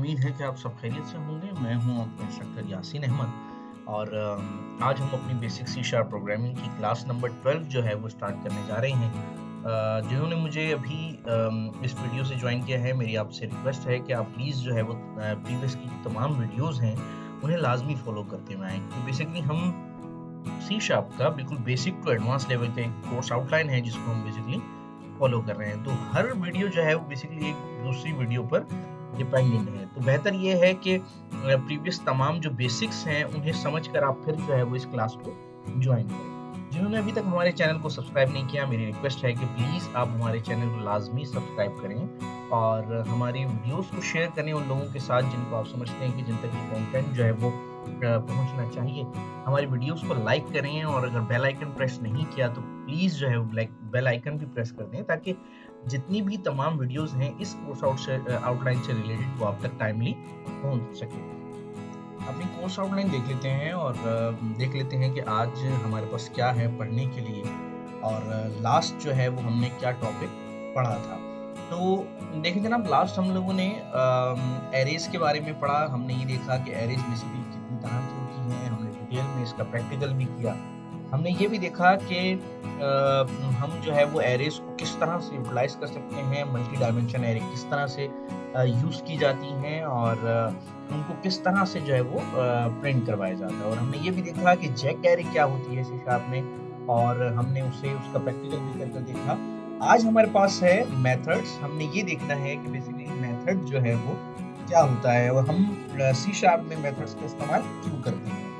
उम्मीद है कि आप सब खैरियत से होंगे। मैं हूं आपका इंस्ट्रक्टर यासीन अहमद और आज हम अपनी बेसिक सी शार्प प्रोग्रामिंग की क्लास नंबर 12 जो है वो स्टार्ट करने जा रहे हैं। जिन्होंने मुझे अभी इस वीडियो से ज्वाइन किया है, मेरी आपसे रिक्वेस्ट है कि आप प्लीज़ जो है वो प्रीवियस की तमाम वीडियोज़ हैं, उन्हें लाज़मी फ़ॉलो करते हुए आएँ। क्योंकि बेसिकली हम सी शार्प का बिल्कुल बेसिक टू एडवांस लेवल का एक कोर्स आउटलाइन है जिसको हम बेसिकली फॉलो कर रहे हैं। तो हर वीडियो जो है वो बेसिकली एक दूसरी वीडियो पर डिपेंडेंट है। तो बेहतर ये है कि प्रीवियस तमाम जो बेसिक्स हैं उन्हें समझकर आप फिर जो है वो इस क्लास को ज्वाइन करें। जिन्होंने अभी तक हमारे चैनल को सब्सक्राइब नहीं किया, मेरी रिक्वेस्ट है कि प्लीज़ आप हमारे चैनल को लाज़मी सब्सक्राइब करें और हमारी वीडियोज़ को शेयर करें उन लोगों के साथ जिनको आप समझते हैं कि जिन तक ये कंटेंट जो है वो पहुँचना चाहिए। हमारी वीडियोज़ को लाइक करें और अगर बेल आइकन प्रेस नहीं किया तो प्लीज़ जो है वो बेल आइकन भी प्रेस कर दें ताकि जितनी भी तमाम वीडियोज़ हैं इस कोर्स आउटलाइन से रिलेटेड वो आप तक टाइमली पहुँच सके। अपनी कोर्स आउटलाइन देख लेते हैं और देख लेते हैं कि आज हमारे पास क्या है पढ़ने के लिए और लास्ट जो है वो हमने क्या टॉपिक पढ़ा था। तो देखिए जनाब, लास्ट हम लोगों ने एरेज़ के बारे में पढ़ा। हमने ये देखा कि एरेज़ बेसिकली कितनी तरह की होती हैं। हमने डिटेल में इसका प्रैक्टिकल भी किया। हमने ये भी देखा कि हम जो है वो एरेज़ को किस तरह से यूटिलाइज़ कर सकते हैं, मल्टी डायमेंशन एरे किस तरह से यूज़ की जाती हैं और उनको किस तरह से जो है वो प्रिंट करवाया जाता है। और हमने ये भी देखा कि जैक एरे क्या होती है सी शार्प में और हमने उसे उसका प्रैक्टिकल भी करके देखा। आज हमारे पास है मेथड्स। हमने ये देखना है कि बेसिकली मेथड जो है वो क्या होता है और हम सी शार्प में मेथड्स का इस्तेमाल क्यों करते हैं।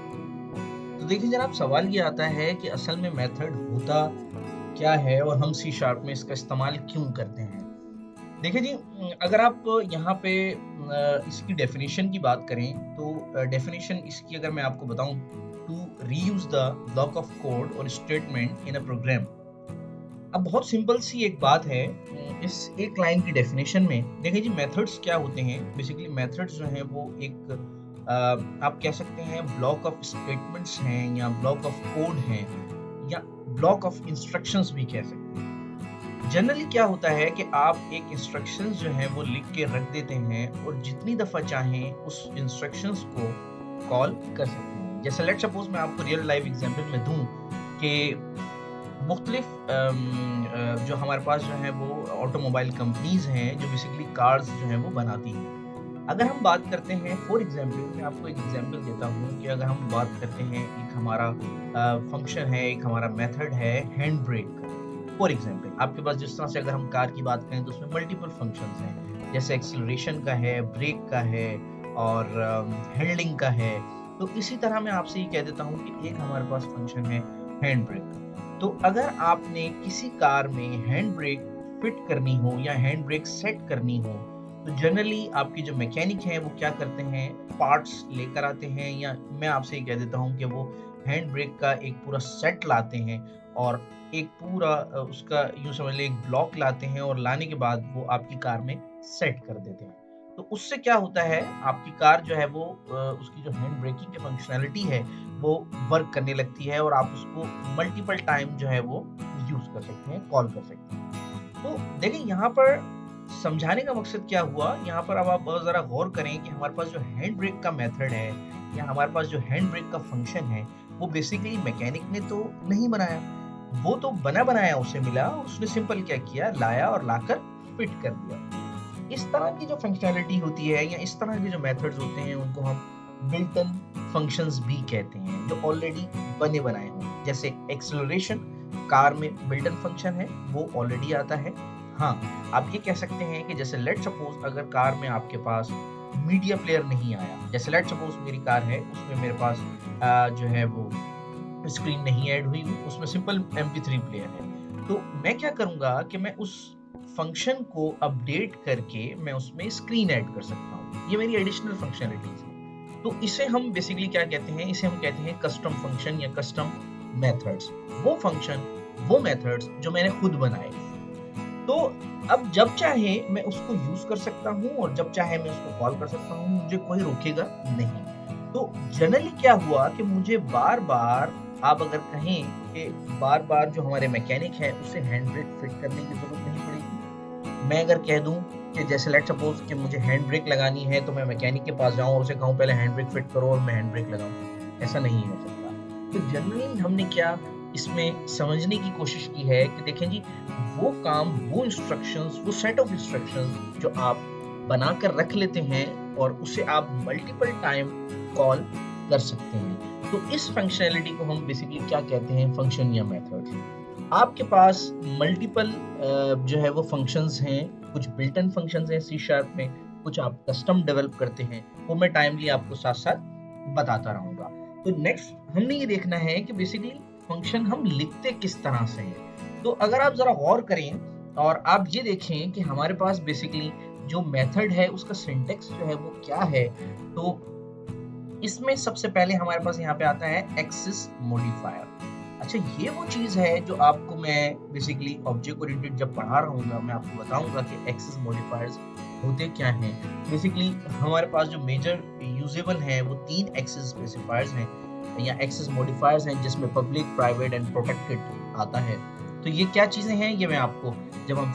तो देखिए जनाब, सवाल ये आता है कि असल में मेथड होता क्या है और हम सी शार्प में इसका इस्तेमाल क्यों करते हैं। देखिए जी, अगर आप यहाँ पे इसकी डेफिनेशन की बात करें तो डेफिनेशन इसकी अगर मैं आपको बताऊं, to reuse the block of code और स्टेटमेंट इन अ प्रोग्राम। अब बहुत सिंपल सी एक बात है इस एक लाइन की डेफिनेशन में। देखिए जी, मेथड्स क्या होते हैं। बेसिकली मेथड्स जो हैं वो एक आप कह सकते हैं ब्लॉक ऑफ स्टेटमेंट्स हैं या ब्लॉक ऑफ कोड हैं या ब्लॉक ऑफ इंस्ट्रक्शंस भी कह सकते हैं। जनरली क्या होता है कि आप एक इंस्ट्रक्शंस जो है वो लिख के रख देते हैं और जितनी दफ़ा चाहें उस इंस्ट्रक्शंस को कॉल कर सकते हैं। जैसे लेट्स सपोज मैं आपको रियल लाइफ एग्जांपल में दूं कि मुख्तलिफ जो हमारे पास जो है वो ऑटोमोबाइल कंपनीज हैं जो बेसिकली कार्स जो हैं वो बनाती हैं। अगर हम बात करते हैं फॉर एग्जांपल, मैं आपको एक एग्जांपल देता हूँ कि अगर हम बात करते हैं एक हमारा फंक्शन है, एक हमारा मेथड है हैंड ब्रेक का। फॉर एग्जांपल आपके पास जिस तरह से अगर हम कार की बात करें तो उसमें मल्टीपल फंक्शंस हैं, जैसे एक्सीलरेशन का है, ब्रेक का है और हैंडलिंग का है। तो इसी तरह मैं आपसे ये कह देता हूँ कि एक हमारे पास फंक्शन है हैंड ब्रेक का। तो अगर आपने किसी कार में हैंड ब्रेक फिट करनी हो या हैंड ब्रेक सेट करनी हो तो जनरली आपके जो मैकेनिक हैं वो क्या करते हैं, पार्ट्स लेकर आते हैं या मैं आपसे ये कह देता हूँ कि वो हैंड ब्रेक का एक पूरा सेट लाते हैं और एक पूरा उसका यूँ समझ लें एक ब्लॉक लाते हैं और लाने के बाद वो आपकी कार में सेट कर देते हैं। तो उससे क्या होता है, आपकी कार जो है वो उसकी जो हैंड ब्रेकिंग की फंक्शनैलिटी है वो वर्क करने लगती है और आप उसको मल्टीपल टाइम जो है वो यूज़ कर सकते हैं, कॉल कर सकते हैं। तो देखिए यहाँ पर समझाने का मकसद क्या हुआ, यहाँ पर अब आप ज़रा गौर करें कि हमारे पास जो हैंड ब्रेक का मेथड है या हमारे पास जो हैंड ब्रेक का फंक्शन है वो बेसिकली मैकेनिक ने तो नहीं बनाया, वो तो बना बनाया उसे मिला। उसने सिंपल क्या किया, लाया और लाकर फिट कर दिया। इस तरह की जो फंक्शनैलिटी होती है या इस तरह के जो मेथड्स होते हैं उनको हम बिल्ट इन फंक्शंस भी कहते हैं, जो ऑलरेडी बने बनाए हों। जैसे एक्सेलरेशन कार में बिल्ट इन फंक्शन है, वो ऑलरेडी आता है। हाँ, आप ये कह सकते हैं कि जैसे लेट्स सपोज अगर कार में आपके पास मीडिया प्लेयर नहीं आया, जैसे लेट्स सपोज मेरी कार है उसमें मेरे पास जो है वो स्क्रीन नहीं ऐड हुई, उसमें सिंपल MP3 प्लेयर है। तो मैं क्या करूँगा कि मैं उस फंक्शन को अपडेट करके मैं उसमें स्क्रीन ऐड कर सकता हूँ। ये मेरी एडिशनल फंक्शनैलिटीज़ है। तो इसे हम बेसिकली क्या कहते हैं, इसे हम कहते हैं कस्टम फंक्शन या कस्टम मेथड्स। वो फंक्शन, वो मेथड्स जो मैंने खुद बनाए। तो अब जब चाहे मैं उसको यूज़ कर सकता हूँ और जब चाहे मैं उसको कॉल कर सकता हूँ, मुझे कोई रोकेगा नहीं। तो जनरली क्या हुआ कि मुझे बार-बार, आप अगर कहें कि बार-बार जो हमारे मैकेनिक हैं उसे हैंड ब्रेक फिट करने की ज़रूरत नहीं पड़ेगी। मैं अगर कह दूं कि जैसे लेट्स सपोज कि मुझे हैंड ब्रेक लगानी है, तो मैं मैकेनिक के पास जाऊं और उसे कहूं पहले हैंड ब्रेक फिट करो और मैं हैंड ब्रेक लगाऊं, ऐसा नहीं हो सकता। तो जनरली हमने क्या इसमें समझने की कोशिश की है कि देखें जी, वो काम, वो इंस्ट्रक्शंस, वो सेट ऑफ इंस्ट्रक्शंस जो आप बनाकर रख लेते हैं और उसे आप मल्टीपल टाइम कॉल कर सकते हैं। तो इस फंक्शनैलिटी को हम बेसिकली क्या कहते हैं, फंक्शन या मेथड। आपके पास मल्टीपल जो है वो फंक्शंस हैं, कुछ बिल्ट इन फंक्शंस हैं सी शार्प में, कुछ आप कस्टम डेवलप करते हैं, वो मैं टाइमली आपको साथ साथ बताता रहूंगा। तो नेक्स्ट हमने ये देखना है कि बेसिकली फंक्शन हम लिखते किस तरह से हैं। तो अगर आप जरा गौर करें और आप ये देखें कि हमारे पास बेसिकली जो मेथड है उसका सिंटेक्स जो है वो क्या है, तो इसमें सबसे पहले हमारे पास यहाँ पे आता है एक्सेस मॉडिफायर। अच्छा, ये वो चीज है जो आपको मैं बेसिकली ऑब्जेक्ट ओरिएंटेड जब पढ़ा रहूंगा मैं आपको बताऊंगा कि एक्सेस मॉडिफायर्स होते क्या हैं। बेसिकली हमारे पास जो मेजर यूजेबल हैं वो 3 एक्सेस स्पेसिफायर्स हैं या एक्सेस मॉडिफायर्स हैं, जिसमें पब्लिक, प्राइवेट एंड प्रोटेक्टेड आता है। तो ये क्या चीजें हैं, ये मैं आपको जब हम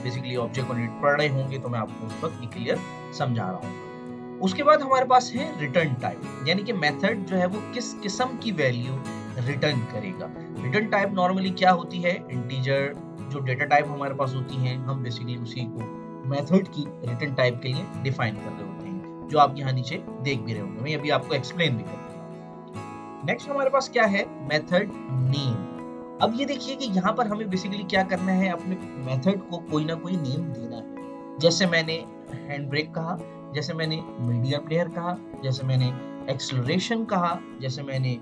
बेसिकली ऑब्जेक्ट ओरिएंटेड पढ़ रहे होंगे तो मैं आपको उस वक्त क्लियर समझा रहा हूँ। उसके बाद हमारे पास है रिटर्न टाइप, यानी कि मेथड जो है वो किस किस्म की वैल्यू रिटर्न करेगा। रिटर्न टाइप नॉर्मली क्या होती है, इंटीजर जो डेटा टाइप हमारे पास होती है, हम बेसिकली उसी को मेथड की रिटर्न टाइप के लिए डिफाइन कर रहे होते हैं, जो आप यहाँ नीचे देख भी रहे होंगे। मैं अभी आपको एक्सप्लेन भी करूंगा। नेक्स्ट हमारे पास क्या है, मेथड नेम। अब ये देखिए कि यहाँ पर हमें बेसिकली क्या करना है, अपने मेथड को कोई ना कोई नेम देना है। जैसे मैंने हैंड ब्रेक कहा, जैसे मैंने मीडिया प्लेयर कहा, जैसे मैंने एक्सेलरेशन कहा, जैसे मैंने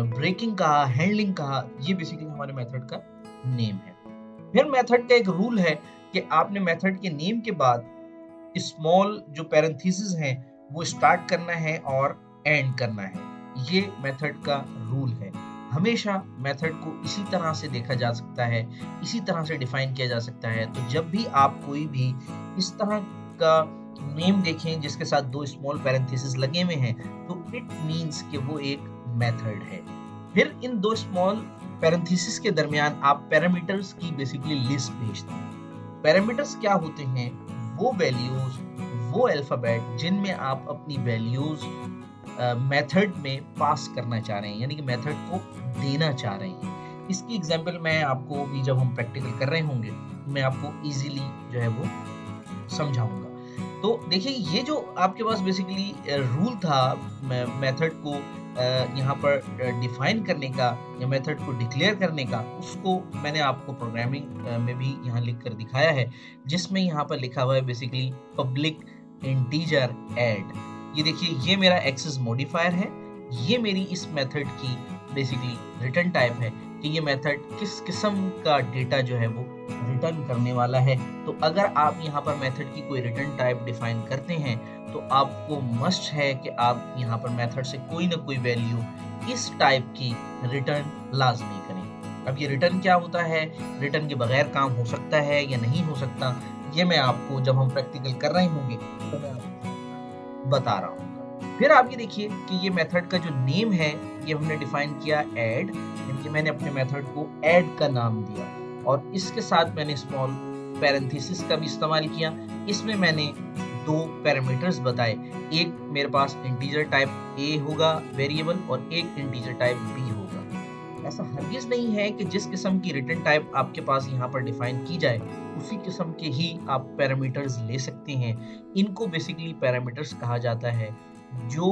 ब्रेकिंग कहा, हैंडलिंग कहा, ये बेसिकली हमारे मेथड का नेम है। फिर मेथड का एक रूल है कि आपने मेथड के नेम के बाद स्मॉल जो पैरेंथेसिस हैं वो स्टार्ट करना है और एंड करना है। ये मेथड का रूल है। हमेशा मेथड को इसी तरह से देखा जा सकता है, इसी तरह से डिफाइन किया जा सकता है। तो जब भी आप कोई भी इस तरह का नेम देखें जिसके साथ 2 स्मॉल पैरेंथेसिस लगे हुए हैं, तो इट मींस कि वो एक मेथड है। फिर इन 2 स्मॉल पैरेंथेसिस के दरमियान आप पैरामीटर्स की बेसिकली लिस्ट भेजते हैं। पैरामीटर्स क्या होते हैं, वो वैल्यूज, वो अल्फाबेट जिनमें आप अपनी वैल्यूज मेथड में पास करना चाह रहे हैं, यानी कि मेथड को देना चाह रहे हैं। इसकी एग्जांपल मैं आपको भी जब हम प्रैक्टिकल कर रहे होंगे मैं आपको इजीली जो है वो समझाऊंगा। तो देखिए, ये जो आपके पास बेसिकली रूल था मेथड को यहाँ पर डिफाइन करने का या मेथड को डिक्लेयर करने का, उसको मैंने आपको प्रोग्रामिंग में भी यहाँ लिख कर दिखाया है, जिसमें यहाँ पर लिखा हुआ है बेसिकली पब्लिक इंटीजर ऐड। ये देखिए, ये मेरा एक्सेस मॉडिफायर है, ये मेरी इस मेथड की बेसिकली रिटर्न टाइप है कि ये मेथड किस किस्म का डेटा जो है वो रिटर्न करने वाला है। तो अगर आप यहाँ पर मेथड की कोई रिटर्न टाइप डिफाइन करते हैं तो आपको मस्ट है कि आप यहाँ पर मेथड से कोई ना कोई वैल्यू इस टाइप की रिटर्न लाजमी करें। अब ये रिटर्न क्या होता है, रिटर्न के बगैर काम हो सकता है या नहीं हो सकता, ये मैं आपको जब हम प्रैक्टिकल कर रहे होंगे तो मैं आपको बता रहा हूँ। फिर आप ये देखिए कि ये मेथड का जो नेम है ये हमने डिफाइन किया ऐड, यानी कि मैंने अपने मेथड को ऐड का नाम दिया और इसके साथ मैंने स्मॉल पैरेंथेसिस का भी इस्तेमाल किया। इसमें मैंने 2 पैरामीटर्स बताए, एक मेरे पास इंटीजर टाइप ए होगा वेरिएबल और एक इंटीजर टाइप बी होगा। ऐसा हरगिज नहीं है कि जिस किस्म की रिटर्न टाइप आपके पास यहाँ पर डिफाइन की जाए उसी किस्म के ही आप पैरामीटर्स ले सकते हैं। इनको बेसिकली पैरामीटर्स कहा जाता है। जो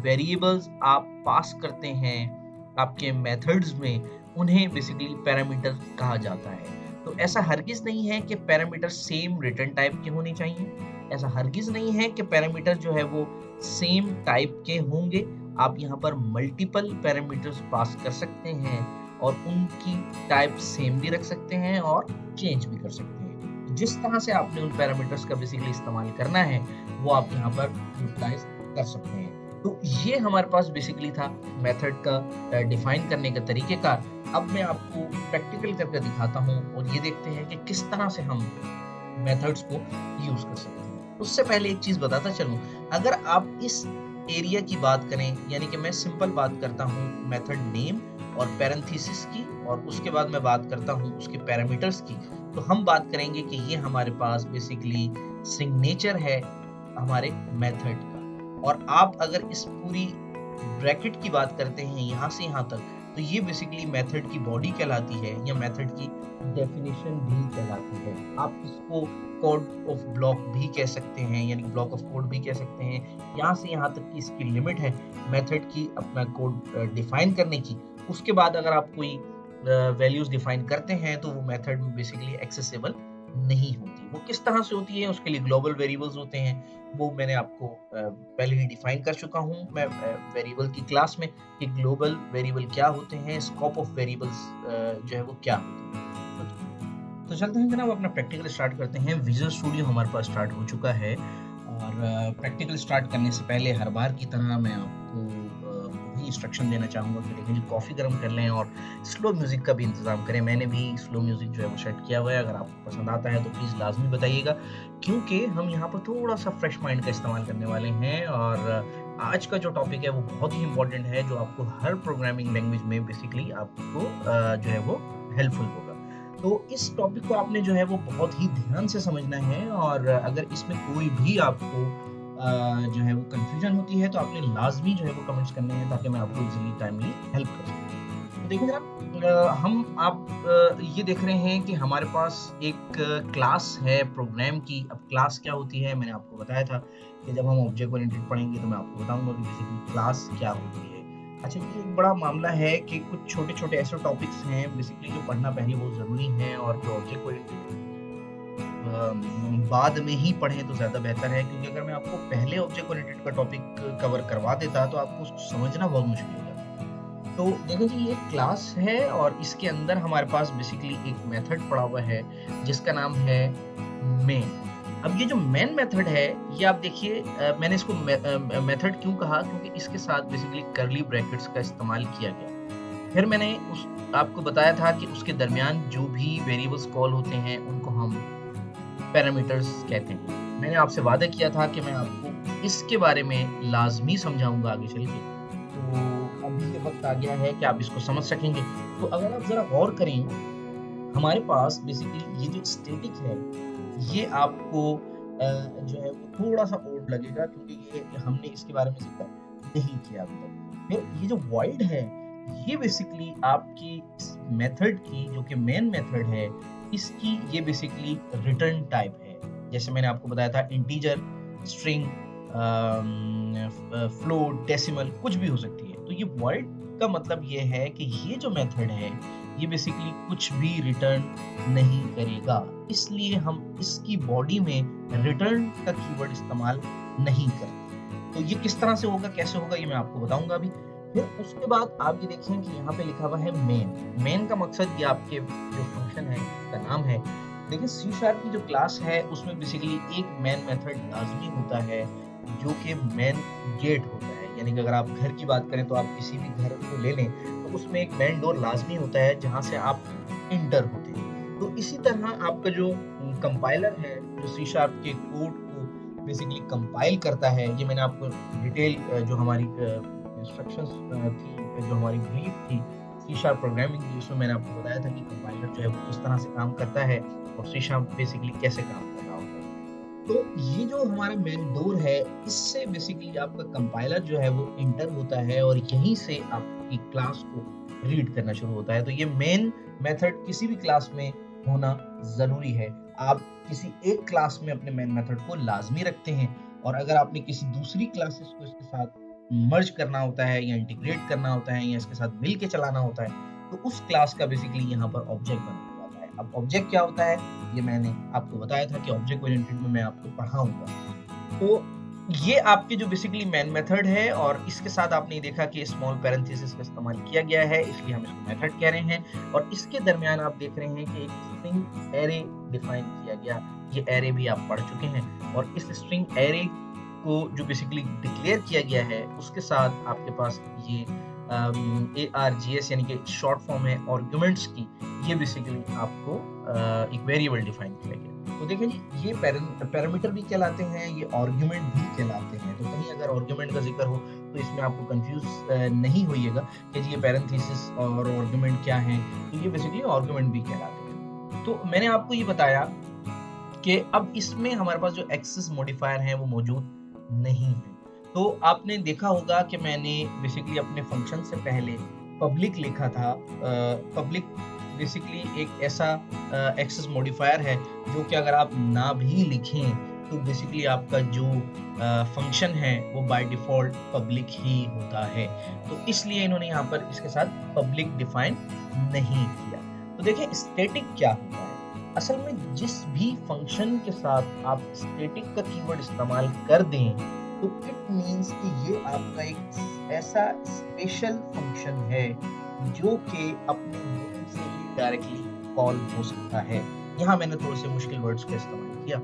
वेरिएबल्स आप पास करते हैं आपके मेथड्स में, उन्हें बेसिकली पैरामीटर कहा जाता है। तो ऐसा हरगिज नहीं है कि पैरामीटर सेम रिटर्न टाइप के होने चाहिए, ऐसा हरगिज नहीं है कि पैरामीटर जो है वो सेम टाइप के होंगे। आप यहाँ पर मल्टीपल पैरामीटर्स पास कर सकते हैं और उनकी टाइप सेम भी रख सकते हैं और चेंज भी कर सकते हैं। जिस तरह से आपने उन पैरामीटर्स का बेसिकली इस्तेमाल करना है वो आप यहाँ पर यूटिलाइज कर सकते हैं। तो ये हमारे पास बेसिकली था मेथड का डिफाइन करने का तरीकेकार। अब मैं आपको प्रैक्टिकल करके दिखाता हूँ और ये देखते हैं कि किस तरह से हम मेथड्स को यूज कर सकते हैं। उससे पहले एक चीज बताता चलूं, अगर आप इस एरिया की बात करें, यानी कि मैं सिंपल बात करता हूँ मेथड नेम और पैरेंथेसिस की और उसके बाद मैं बात करता हूँ उसके पैरामीटर्स की, तो हम बात करेंगे कि ये हमारे पास बेसिकली सिग्नेचर है हमारे मेथड का। और आप अगर इस पूरी ब्रैकेट की बात करते हैं यहाँ से यहाँ तक, तो ये बेसिकली मेथड की बॉडी कहलाती है या मेथड की डेफिनेशन भी कहलाती है। आप इसको कोड ऑफ ब्लॉक भी कह सकते हैं, यानी ब्लॉक ऑफ कोड भी कह सकते हैं। यहाँ से यहाँ तक की इसकी लिमिट है मेथड की अपना कोड डिफाइन करने की। उसके बाद अगर आप कोई वैल्यूज डिफाइन करते हैं तो वो मेथड में बेसिकली एक्सेसिबल नहीं होती। वो किस तरह से होती है, उसके लिए ग्लोबल वेरिएबल्स होते हैं, वो मैंने आपको पहले ही डिफाइन कर चुका हूँ मैं वेरिएबल की क्लास में कि ग्लोबल वेरिएबल क्या होते हैं, स्कोप ऑफ वेरिएबल्स जो है वो क्या होते हैं। तो चलते हैं जनाब, अपना प्रैक्टिकल स्टार्ट करते हैं। विजुअल स्टूडियो हमारे पास स्टार्ट हो चुका है और प्रैक्टिकल स्टार्ट करने से पहले हर बार की तरह मैं आपको वही इंस्ट्रक्शन देना चाहूँगा कि देखिए जी, कॉफ़ी गर्म कर लें और स्लो म्यूज़िक का भी इंतज़ाम करें। मैंने भी स्लो म्यूज़िक जो है वो सेट किया हुआ है, अगर आपको पसंद आता है तो प्लीज़ लाजमी बताइएगा, क्योंकि हम यहाँ पर थोड़ा सा फ्रेश माइंड का इस्तेमाल करने वाले हैं। और आज का जो टॉपिक है वो बहुत ही इंपॉर्टेंट है, जो आपको हर प्रोग्रामिंग लैंग्वेज में बेसिकली आपको जो है वो हेल्पफुल होगा। तो इस टॉपिक को आपने जो है वो बहुत ही ध्यान से समझना है, और अगर इसमें कोई भी आपको जो है वो कंफ्यूजन होती है तो आपने लाजमी जो है वो कमेंट्स करने हैं, ताकि मैं आपको इजीली टाइमली हेल्प कर सकूं। तो देखिए जनाब, हम आप ये देख रहे हैं कि हमारे पास एक क्लास है प्रोग्राम की। अब क्लास क्या होती है, मैंने आपको बताया था कि जब हम ऑब्जेक्ट ओरिएंटेड पढ़ेंगे तो मैं आपको बताऊंगा कि बेसिकली क्लास क्या होती है। अच्छा, ये एक बड़ा मामला है कि कुछ छोटे-छोटे ऐसे टॉपिक्स हैं बेसिकली जो पढ़ना पहले बहुत ज़रूरी है, और जो ऑब्जेक्ट ओरिएंटेड बाद में ही पढ़ें तो ज़्यादा बेहतर है, क्योंकि अगर मैं आपको पहले ऑब्जेक्ट ओरिएंटेड का टॉपिक कवर करवा देता तो आपको उसको समझना बहुत मुश्किल हो जाता। तो देखो जी, ये क्लास है और इसके अंदर हमारे पास बेसिकली एक मेथड पड़ा हुआ है जिसका नाम है मेन। अब ये जो मेन मेथड है, ये आप देखिए, मैंने इसको मेथड क्यों कहा, क्योंकि इसके साथ बेसिकली कर्ली ब्रैकेट्स का इस्तेमाल किया गया। फिर मैंने उस आपको बताया था कि उसके दरमियान जो भी वेरिएबल्स कॉल होते हैं उनको हम पैरामीटर्स कहते हैं। मैंने आपसे वादा किया था कि मैं आपको इसके बारे में लाजमी समझाऊंगा आगे चल के। तो अभी ये वक्त आ गया है कि आप इसको समझ सकेंगे। तो अगर आप जरा गौर करें, हमारे पास बेसिकली ये जो स्टैटिक है, ये आपको जो है वो थोड़ा-सा ओड लगेगा, क्योंकि ये हमने इसके बारे में ज़िक्र नहीं किया अभी तक। फिर ये जो वॉइड है, ये बेसिकली आपकी इस मेथड की, जो कि मेन मेथड है, इसकी ये बेसिकली रिटर्न टाइप है। जैसे मैंने आपको बताया था, इंटीजर, स्ट्रिंग, फ्लोट, डेसिमल कुछ भी हो सकती है। तो ये वॉइड का मतलब ये है कि ये जो मेथड है, ये बेसिकली कुछ भी रिटर्न नहीं करेगा, इसलिए हम इसकी बॉडी में रिटर्न का कीवर्ड इस्तेमाल नहीं करते। तो ये किस तरह से होगा, कैसे होगा, ये मैं आपको बताऊंगा अभी। फिर उसके बाद आप ये देखें कि यहाँ पे लिखा हुआ है मेन। मेन का मकसद, ये आपके जो फंक्शन है का नाम है। देखिए, सी शार्प की जो क्लास है उसमें बेसिकली एक मेन मेथड लाजमी होता है, जो कि मेन गेट होता है। यानी कि अगर आप घर की बात करें तो आप किसी भी घर को ले लें तो उसमें एक मेन डोर लाजमी होता है जहाँ से आप इंटर होते हैं। तो इसी तरह आपका जो कंपाइलर है, जो सी शार्प के कोड को बेसिकली कंपाइल करता है, ये मैंने आपको डिटेल जो हमारी इंस्ट्रक्शंस थी, जो हमारी ब्रीफ थी सी शार्प प्रोग्रामिंग की, उसमें मैंने आपको बताया था कि कंपाइलर जो है वो किस तरह से काम करता है और सी शार्प बेसिकली कैसे काम कर रहा होता है। तो ये जो हमारा मेन डोर है, इससे बेसिकली आपका कंपाइलर जो है वो इंटर होता है और यहीं से आपकी क्लास को रीड करना शुरू होता है। तो ये मेन मेथड किसी भी क्लास में होना ज़रूरी है। आप किसी एक क्लास में अपने मेन मेथड को लाज़मी रखते हैं, और अगर आपने किसी दूसरी क्लासेस को इसके साथ मर्ज करना होता है या इंटीग्रेट करना होता है या इसके साथ मिल के चलाना होता है, तो उस क्लास का बेसिकली यहाँ पर ऑब्जेक्ट बना जाता है। अब ऑब्जेक्ट क्या होता है, ये मैंने आपको बताया था कि ऑब्जेक्ट ओरिएंटेड में मैं आपको पढ़ाऊंगा। तो ये आपके जो बेसिकली मेन मेथड है, और इसके साथ आपने देखा कि स्मॉल पैरेंथेसिस का इस्तेमाल किया गया है, इसलिए हम इसको मेथड कह रहे हैं। और इसके दरमियान आप देख रहे हैं कि एक स्ट्रिंग एरे डिफाइन किया गया। ये एरे भी आप पढ़ चुके हैं, और इस स्ट्रिंग एरे को जो बेसिकली डिक्लेयर किया गया है, उसके साथ आपके पास ये ARGS यानी कि शॉर्ट फॉर्म है आर्गुमेंट्स की, ये बेसिकली आपको एक वेरिएबल डिफाइन किया गया। तो देखिए जी, ये पैरामीटर भी कहलाते हैं, ये आर्गुमेंट भी कहलाते हैं। तो कहीं अगर आर्गुमेंट का जिक्र हो तो इसमें आपको कंफ्यूज नहीं होइएगा कि जी ये पैरेंथेसिस और आर्गुमेंट क्या है। तो ये बेसिकली आर्गुमेंट भी कहलाते हैं। तो मैंने आपको ये बताया कि अब इसमें हमारे पास जो एक्सेस मॉडिफायर है वो मौजूद नहीं है। तो आपने देखा होगा कि मैंने बेसिकली अपने फंक्शन से पहले पब्लिक लिखा था। पब्लिक बेसिकली एक ऐसा एक्सेस मॉडिफायर है जो कि अगर आप ना भी लिखें तो बेसिकली आपका जो फंक्शन है वो बाय डिफ़ॉल्ट पब्लिक ही होता है। तो इसलिए इन्होंने यहाँ पर इसके साथ पब्लिक डिफाइन नहीं किया। तो देखिए स्टैटिक क्या होता है? असल में जिस भी फंक्शन के साथ आप स्टैटिक का कीवर्ड इस्तेमाल कर दें तो इट मींस कि ये आपका एक ऐसा स्पेशल फंक्शन है जो कि अपने नेम से ही डायरेक्टली कॉल हो सकता है। यहाँ मैंने थोड़े से मुश्किल वर्ड्स का इस्तेमाल किया।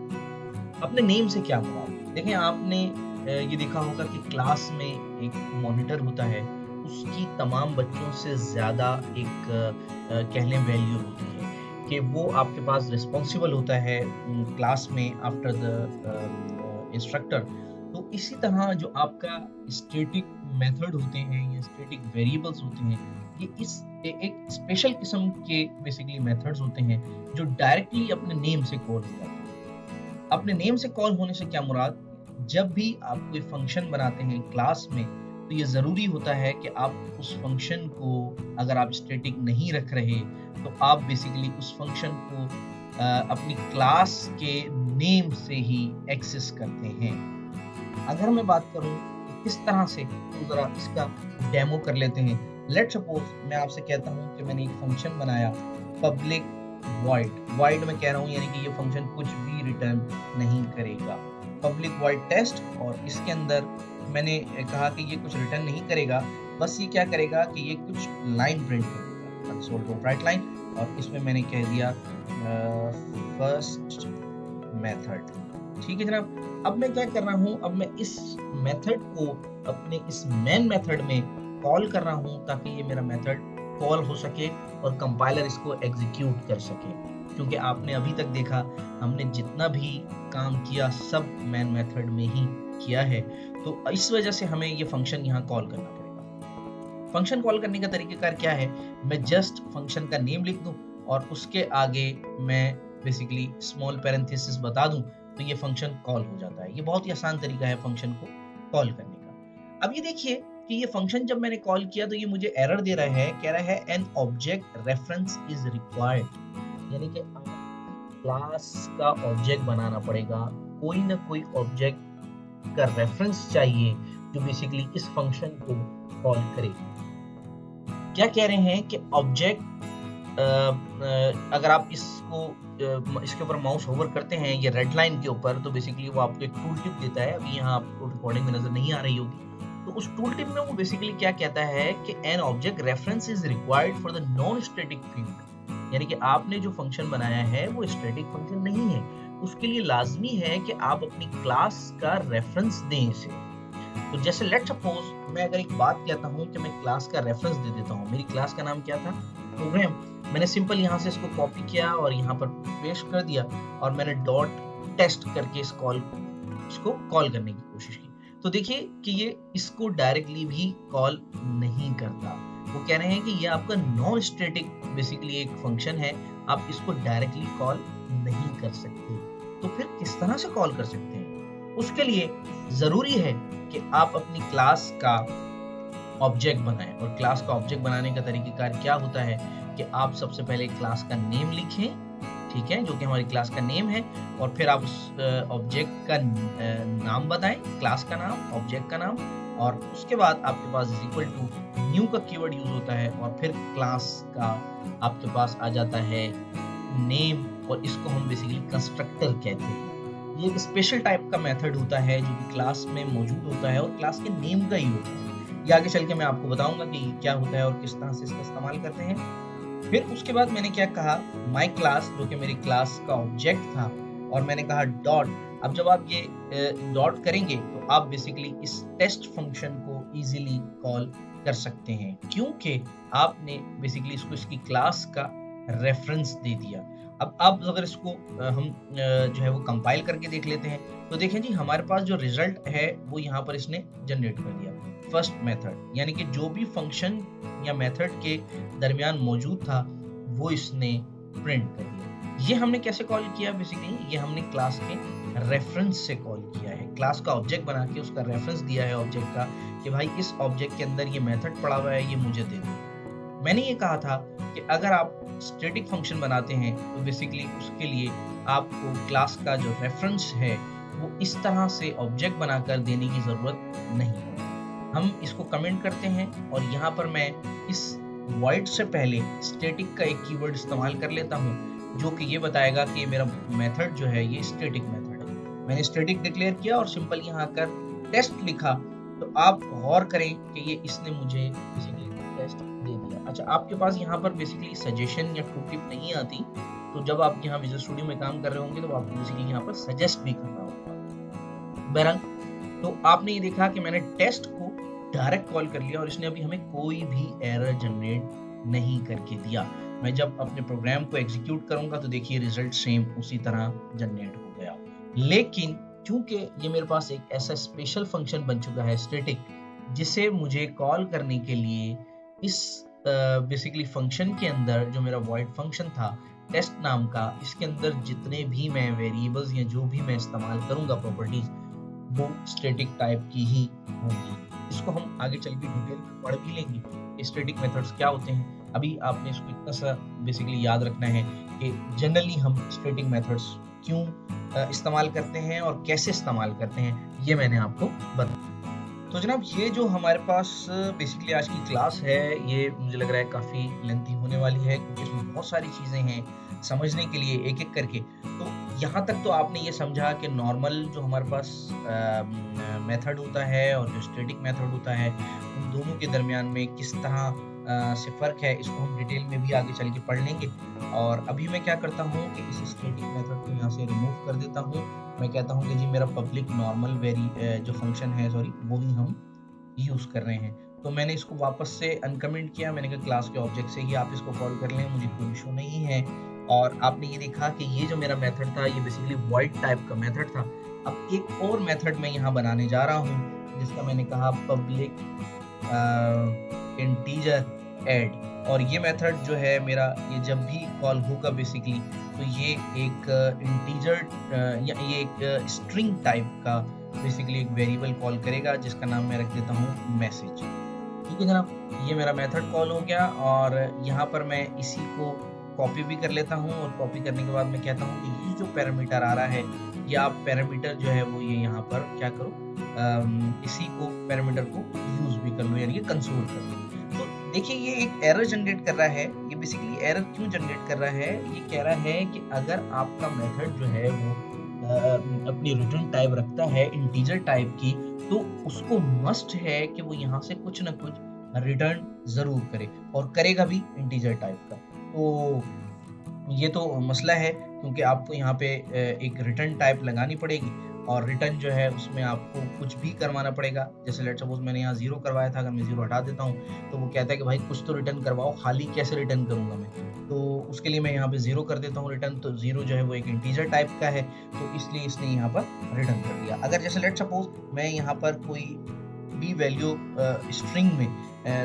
अपने नेम से क्या मुराद? देखें आपने ये देखा होगा कि क्लास में एक मॉनिटर होता है, उसकी तमाम बच्चों से ज़्यादा एक कह लें वैल्यू होती है कि वो आपके पास रिस्पॉन्सिबल होता है क्लास में आफ्टर द इंस्ट्रक्टर। तो इसी तरह जो आपका स्टैटिक मेथड होते हैं या स्टैटिक वेरिएबल्स होते हैं, ये एक स्पेशल किस्म के बेसिकली मेथड्स होते हैं जो डायरेक्टली अपने नेम से कॉल हो जाते हैं। अपने नेम से कॉल होने से क्या मुराद? जब भी आप कोई फंक्शन बनाते हैं क्लास में तो ये ज़रूरी होता है कि आप उस फंक्शन को अगर आप स्टैटिक नहीं रख रहे तो आप बेसिकली उस फंक्शन को अपनी क्लास के नेम से ही एक्सेस करते हैं। अगर मैं बात करूं कि किस तरह से तो ज़रा इसका डेमो कर लेते हैं। लेट्स सपोज मैं आपसे कहता हूं कि मैंने एक फंक्शन बनाया पब्लिक वॉइड मैं कह रहा हूँ यानी कि ये फंक्शन कुछ भी रिटर्न नहीं करेगा। पब्लिक वॉइड टेस्ट और इसके अंदर मैंने कहा कि ये कुछ रिटर्न नहीं करेगा, बस ये क्या करेगा कि ये कुछ लाइन प्रिंट करेगा कंसोल डॉट राइट लाइन और इसमें मैंने कह दिया फर्स्ट मेथड। ठीक है जनाब। अब मैं क्या कर रहा हूँ, अब मैं इस मेथड को अपने इस मेन मेथड में कॉल कर रहा हूँ ताकि ये मेरा मेथड कॉल हो सके और कंपाइलर इसको एग्जीक्यूट कर सके। क्योंकि आपने अभी तक देखा हमने जितना भी काम किया सब मेन मेथड में ही किया है, तो इस वजह से हमें ये फंक्शन यहाँ कॉल करना पड़ेगा। फंक्शन कॉल करने का तरीकाकार क्या है? मैं जस्ट फंक्शन का नेम लिख दूं और उसके आगे मैं बेसिकली स्मॉल पैरेंथेसिस बता दूं तो ये फंक्शन कॉल हो जाता है। ये बहुत ही आसान तरीका है फंक्शन को कॉल करने का। अब ये देखिए कि ये फंक्शन जब मैंने कॉल किया तो ये मुझे एरर दे रहा है, कह रहा है an object reference is required, यानी कि आप क्लास का ऑब्जेक्ट बनाना पड़ेगा, कोई ना कोई ऑब्जेक्ट का रेफरेंस चाहिए जो बेसिकली इस फंक्शन को कॉल करे। क्या कह रहे हैं कि ऑब्जेक्ट अगर आप इसके ऊपर माउस होवर करते हैं ये रेड लाइन के ऊपर तो बेसिकली वो आपको एक टूल टिप देता है। अभी यहाँ आपको रिकॉर्डिंग में नजर नहीं आ रही होगी। तो उस टूल टिप में वो बेसिकली क्या कहता है कि an object reference is required for the non static field, यानी कि आपने जो फंक्शन बनाया है वो स्टैटिक फंक्शन नहीं है, उसके लिए लाजमी है कि आप अपनी क्लास का रेफरेंस दें इसे। तो जैसे लेट्स सपोज मैं अगर एक बात कहता हूँ कि मैं क्लास का रेफरेंस दे देता हूँ, मेरी क्लास का नाम क्या था? प्रोग्राम। मैंने सिंपल यहाँ से इसको कॉपी किया और यहाँ पर पेस्ट कर दिया और मैंने डॉट टेस्ट करके इसको कॉल करने की कोशिश की। तो देखिए कि ये इसको डायरेक्टली भी कॉल नहीं करता। वो कह रहे हैं कि ये आपका नॉन स्टैटिक बेसिकली एक फंक्शन है, आप इसको डायरेक्टली कॉल नहीं कर सकते। तो फिर किस तरह से कॉल कर सकते हैं? उसके लिए जरूरी है कि आप अपनी क्लास का ऑब्जेक्ट बनाएं। और क्लास का ऑब्जेक्ट बनाने का तरीकाकार क्या होता है कि आप सबसे पहले क्लास का नेम लिखें, ठीक है, जो कि हमारी क्लास का नेम है, और फिर आप उस ऑब्जेक्ट का नाम बताएं, क्लास का नाम, ऑब्जेक्ट का नाम, और उसके बाद आपके पास इज इक्वल टू न्यू का कीवर्ड यूज होता है और फिर क्लास का आपके पास आ जाता है नेम, और इसको हम बेसिकली कंस्ट्रक्टर कहते हैं। ये एक स्पेशल टाइप का मेथड होता है जो कि क्लास में मौजूद होता है और क्लास के नेम का ही होता है। ये आगे चल के मैं आपको बताऊंगा कि क्या होता है और किस तरह से इसका इस्तेमाल करते हैं। फिर उसके बाद मैंने क्या कहा, माई क्लास, जो कि मेरी क्लास का ऑब्जेक्ट था, और मैंने कहा डॉट। अब जब आप ये डॉट करेंगे तो आप बेसिकली इस टेस्ट फंक्शन को इजीली कॉल कर सकते हैं, क्योंकि आपने बेसिकली इसको इसकी क्लास का रेफरेंस दे दिया। अब आप अगर इसको हम जो है वो कंपाइल करके देख लेते हैं तो देखें जी हमारे पास जो रिजल्ट है वो यहाँ पर इसने जनरेट कर दिया, फर्स्ट मेथड, यानी कि जो भी फंक्शन या मेथड के दरमियान मौजूद था वो इसने प्रिंट कर दिया। ये हमने कैसे कॉल किया बेसिकली, ये हमने क्लास के रेफरेंस से कॉल किया है। क्लास का ऑब्जेक्ट बना के उसका रेफरेंस दिया है ऑब्जेक्ट का कि भाई इस ऑब्जेक्ट के अंदर ये मेथड पड़ा हुआ है, ये मुझे दे दो। मैंने ये कहा था कि अगर आप स्टैटिक फंक्शन बनाते हैं तो बेसिकली उसके लिए आपको क्लास का जो रेफरेंस है वो इस तरह से ऑब्जेक्ट बनाकर देने की ज़रूरत नहीं है। हम इसको कमेंट करते हैं और यहाँ पर मैं इस वॉइड से पहले स्टैटिक का एक कीवर्ड इस्तेमाल कर लेता हूँ जो कि ये बताएगा कि मेरा मेथड जो है ये स्टैटिक मेथड है। मैंने स्टैटिक डिक्लेयर किया और सिंपल यहाँ कर टेस्ट लिखा, तो आप गौर करें कि ये इसने मुझे बेसिकली टेस्ट दे दिया। अच्छा, आपके पास यहाँ पर बेसिकली सजेशन या टू टिप नहीं आती, तो जब आप यहाँ विजुअल स्टूडियो में काम कर रहे होंगे तो आपको बेसिकली यहाँ पर सजेस्ट भी करना होगा। बहरहाल, तो आपने ये देखा कि मैंने टेस्ट को डायरेक्ट कॉल कर लिया और इसने अभी हमें कोई भी एरर जनरेट नहीं करके दिया। मैं जब अपने प्रोग्राम को एग्जीक्यूट करूंगा तो देखिए रिजल्ट सेम उसी तरह जनरेट हो गया। लेकिन क्योंकि ये मेरे पास एक ऐसा स्पेशल फंक्शन बन चुका है स्टैटिक, जिसे मुझे कॉल करने के लिए इस बेसिकली फंक्शन के अंदर जो मेरा वॉइड फंक्शन था टेस्ट नाम का, इसके अंदर जितने भी मैं वेरिएबल्स या जो भी मैं इस्तेमाल करूंगा प्रॉपर्टीज, वो स्टैटिक टाइप की ही होंगी। इसको हम आगे चल के डिटेल में पढ़ भी लेंगे, स्टैटिक मेथड्स क्या होते हैं। अभी आपने इसको इतना सा बेसिकली याद रखना है कि जनरली हम स्टैटिक मेथड्स क्यों इस्तेमाल करते हैं और कैसे इस्तेमाल करते हैं, ये मैंने आपको बताया। तो जनाब, ये जो हमारे पास बेसिकली आज की क्लास है, ये मुझे लग रहा है काफ़ी लेंथी होने वाली है क्योंकि इसमें बहुत सारी चीज़ें हैं समझने के लिए एक एक करके। तो यहाँ तक तो आपने ये समझा कि नॉर्मल जो हमारे पास मेथड होता है और जो स्टैटिक मेथड होता है, उन दोनों के दरमियान में किस तरह से फ़र्क है, इसको हम डिटेल में भी आगे चल के पढ़ लेंगे। और अभी मैं क्या करता हूँ कि इस स्टैटिक मेथड को यहाँ से रिमूव कर देता हूँ। मैं कहता हूँ कि जी मेरा पब्लिक नॉर्मल जो फंक्शन है वो ही हम यूज़ कर रहे हैं। तो मैंने इसको वापस से अनकमेंट किया, मैंने कहा क्लास के ऑब्जेक्ट से ही आप इसको कॉल कर लें, मुझे कोई इशू नहीं है। और आपने ये देखा कि ये जो मेरा मेथड था ये बेसिकली वॉइड टाइप का मेथड था। अब एक और मेथड मैं यहाँ बनाने जा रहा हूँ जिसका मैंने कहा पब्लिक इंटीजर ऐड। और ये मेथड जो है मेरा, ये जब भी कॉल होगा बेसिकली, तो ये एक इंटीजर या ये एक स्ट्रिंग टाइप का बेसिकली एक वेरिएबल कॉल करेगा जिसका नाम मैं रख देता हूँ मैसेज। ठीक है जनाब, ये मेरा मेथड कॉल हो गया और यहाँ पर मैं इसी को कॉपी भी कर लेता हूँ और कॉपी करने के बाद मैं कहता हूँ कि ये जो पैरामीटर आ रहा है, ये आप पैरामीटर जो है वो ये यहाँ पर क्या करो, इसी को पैरामीटर को यूज भी कर लो, यानी कि कंसोल कर लो। तो देखिए ये एक एरर जनरेट कर रहा है। ये बेसिकली एरर क्यों जनरेट कर रहा है, ये कह रहा है कि अगर आपका मेथड जो है वो अपनी रिटर्न टाइप रखता है इंटीजर टाइप की, तो उसको मस्ट है कि वो यहाँ से कुछ ना कुछ रिटर्न जरूर करे और करेगा भी इंटीजर टाइप का। तो ये तो मसला है क्योंकि आपको यहाँ पे एक रिटर्न टाइप लगानी पड़ेगी और रिटर्न जो है उसमें आपको कुछ भी करवाना पड़ेगा। जैसे लेट्स सपोज मैंने यहाँ 0 करवाया था, अगर मैं 0 हटा देता हूँ तो वो कहता है कि भाई कुछ तो रिटर्न करवाओ, खाली कैसे रिटर्न करूँगा मैं। तो उसके लिए मैं यहाँ पे 0 कर देता हूँ रिटर्न। तो 0 जो है वो एक इंटीजर टाइप का है, तो इसलिए इसने यहाँ पर रिटर्न कर दिया। अगर जैसे लेट्स सपोज मैं यहाँ पर कोई भी वैल्यू स्ट्रिंग में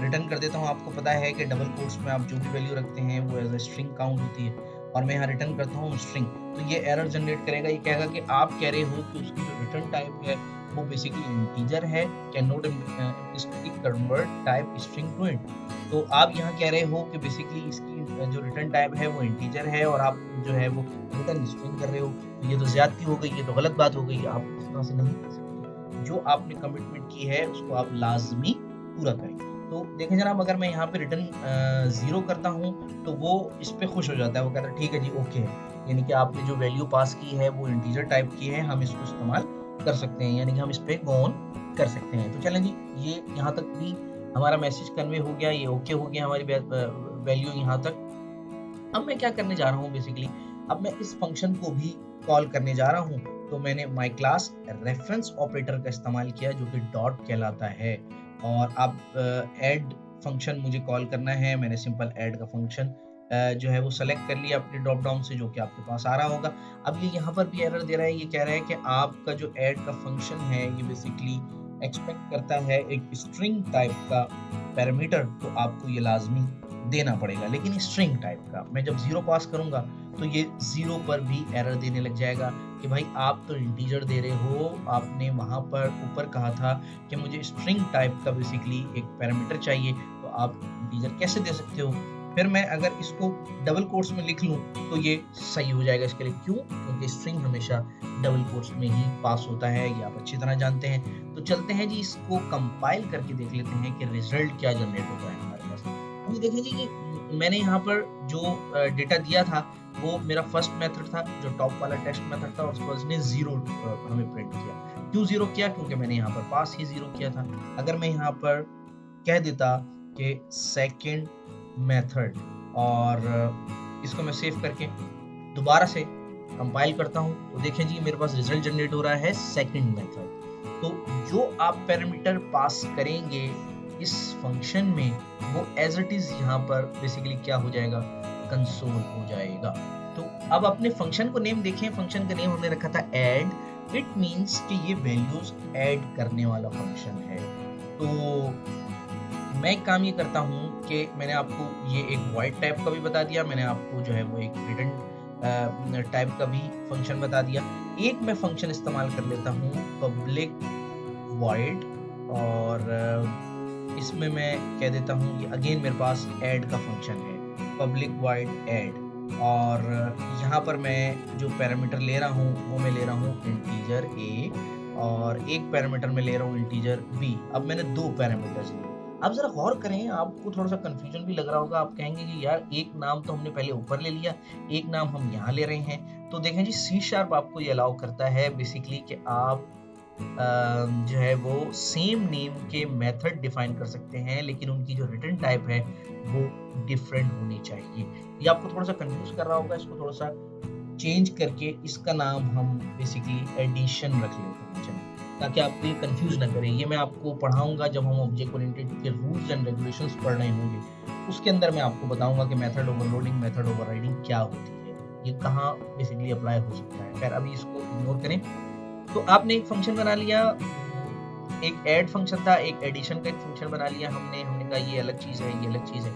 रिटर्न कर देता हूँ, आपको पता है कि डबल कोट्स में आप जो भी वैल्यू रखते हैं वो एज ए स्ट्रिंग काउंट होती है, और मैं यहाँ रिटर्न करता हूँ स्ट्रिंग, तो ये एरर जनरेट करेगा। ये कहेगा कि आप कह रहे हो कि उसकी जो रिटर्न टाइप है वो बेसिकली इंटीजर है, cannot implicitly convert type string to int. तो आप यहाँ कह रहे हो कि बेसिकली इसकी जो रिटर्न टाइप है वो इंटीजर है और आप जो है वो रिटर्न स्ट्रिंग कर रहे हो, तो ये तो ज्यादती हो गई, ये तो गलत बात हो गई, आप इस तरह से नहीं कर सकते। जो आपने कमिटमेंट की है उसको आप लाजमी पूरा करें। तो देखें जनाब, अगर मैं यहाँ पे रिटर्न 0 करता हूँ तो वो इस पे खुश हो जाता है, वो कहता है ठीक है जी ओके है, यानी कि आपने जो वैल्यू पास की है वो इंटीजर टाइप की है, हम इसको इस्तेमाल कर सकते हैं, यानी कि हम इस पे गो ऑन कर सकते हैं। तो चलें जी, ये यहाँ तक भी हमारा मैसेज कन्वे हो गया, ये ओके हो गया हमारी वैल्यू यहाँ तक। अब मैं क्या करने जा रहा हूँ बेसिकली, अब मैं इस फंक्शन को भी कॉल करने जा रहा हूँ। तो मैंने माई क्लास रेफरेंस ऑपरेटर का इस्तेमाल किया जो कि डॉट कहलाता है, और अब ऐड फंक्शन मुझे कॉल करना है। मैंने सिंपल ऐड का फंक्शन जो है वो सेलेक्ट कर लिया अपने ड्रॉप डाउन से, जो कि आपके पास आ रहा होगा। अब ये यहाँ पर भी एरर दे रहा है, ये कह रहा है कि आपका जो ऐड का फंक्शन है ये बेसिकली एक्सपेक्ट करता है एक स्ट्रिंग टाइप का पैरामीटर, तो आपको ये लाजमी देना पड़ेगा, लेकिन स्ट्रिंग टाइप का। मैं जब 0 पास करूँगा तो ये 0 पर भी एरर देने लग जाएगा कि भाई आप तो इंटीजर दे रहे हो, आपने वहाँ पर ऊपर कहा था कि मुझे स्ट्रिंग टाइप का बेसिकली एक पैरामीटर चाहिए, तो आप इंटीजर कैसे दे सकते हो? फिर मैं अगर इसको डबल कोट्स में लिख लूँ तो ये सही हो जाएगा इसके लिए। क्यों? क्योंकि स्ट्रिंग हमेशा डबल कोट्स में ही पास होता है, ये आप अच्छी तरह जानते हैं। तो चलते हैं जी, इसको कंपाइल करके देख लेते हैं कि रिजल्ट क्या जनरेट होता है हमारे पास। अभी देखें जी कि मैंने यहाँ पर जो डेटा दिया था वो मेरा फर्स्ट मेथड था, जो टॉप वाला टेस्ट मेथड था, और उसको उसने 0 हमें प्रिंट किया। क्यों 0 किया? क्योंकि मैंने यहाँ पर पास ही 0 किया था। अगर मैं यहाँ पर कह देता कि सेकंड मेथड, और इसको मैं सेव करके दोबारा से कंपाइल करता हूँ, तो देखें जी मेरे पास रिजल्ट जनरेट हो रहा है सेकंड मेथड। तो जो आप पैरामीटर पास करेंगे इस फंक्शन में, वो एज इट इज यहाँ पर बेसिकली क्या हो जाएगा, कंसोल हो जाएगा। तो अब अपने फंक्शन को नेम देखें, फंक्शन का नेम हमने रखा था ऐड। इट मींस कि ये वैल्यूज ऐड करने वाला फंक्शन है। तो मैं एक काम ये करता हूँ कि मैंने आपको ये एक वॉइड टाइप का भी बता दिया, मैंने आपको जो है वो एक रिटर्न टाइप का भी फंक्शन बता दिया। एक मैं फंक्शन इस्तेमाल कर लेता हूँ पब्लिक वॉइड, और इसमें मैं कह देता हूँ ये अगेन मेरे पास ऐड का फंक्शन है, पब्लिक वॉइड ऐड। और यहाँ पर मैं जो पैरामीटर ले रहा हूँ वो मैं ले रहा हूँ इंटीजर a, और एक पैरामीटर में ले रहा हूँ इंटीजर b। अब मैंने 2 पैरामीटर्स लिए। अब जरा गौर करें, आपको थोड़ा सा कंफ्यूजन भी लग रहा होगा, आप कहेंगे कि यार एक नाम तो हमने पहले ऊपर ले लिया, एक नाम हम यहाँ ले रहे हैं। तो देखें जी C# आपको ये अलाउ करता है बेसिकली कि आप जो है वो सेम नेम के मेथड डिफाइन कर सकते हैं, लेकिन उनकी जो रिटर्न टाइप है वो डिफरेंट होनी चाहिए। ये आपको थोड़ा सा कंफ्यूज कर रहा होगा, इसको थोड़ा सा चेंज करके इसका नाम हम बेसिकली एडिशन रख लेते हैं, ताकि आपको ये कंफ्यूज ना करे। ये मैं आपको पढ़ाऊंगा जब हम ऑब्जेक्ट ओरिएंटेड के रूल्स एंड रेगुलेशंस पढ़ रहे होंगे, उसके अंदर मैं आपको बताऊंगा कि मेथड ओवरलोडिंग, मेथड ओवरराइडिंग क्या होती है, ये कहाँ बेसिकली अप्लाई हो सकता है। खैर अभी इसको इग्नोर करें। तो आपने एक फंक्शन बना लिया, एक ऐड फंक्शन था, एक एडिशन का एक फंक्शन बना लिया हमने कहा ये अलग चीज है, ये अलग चीज है।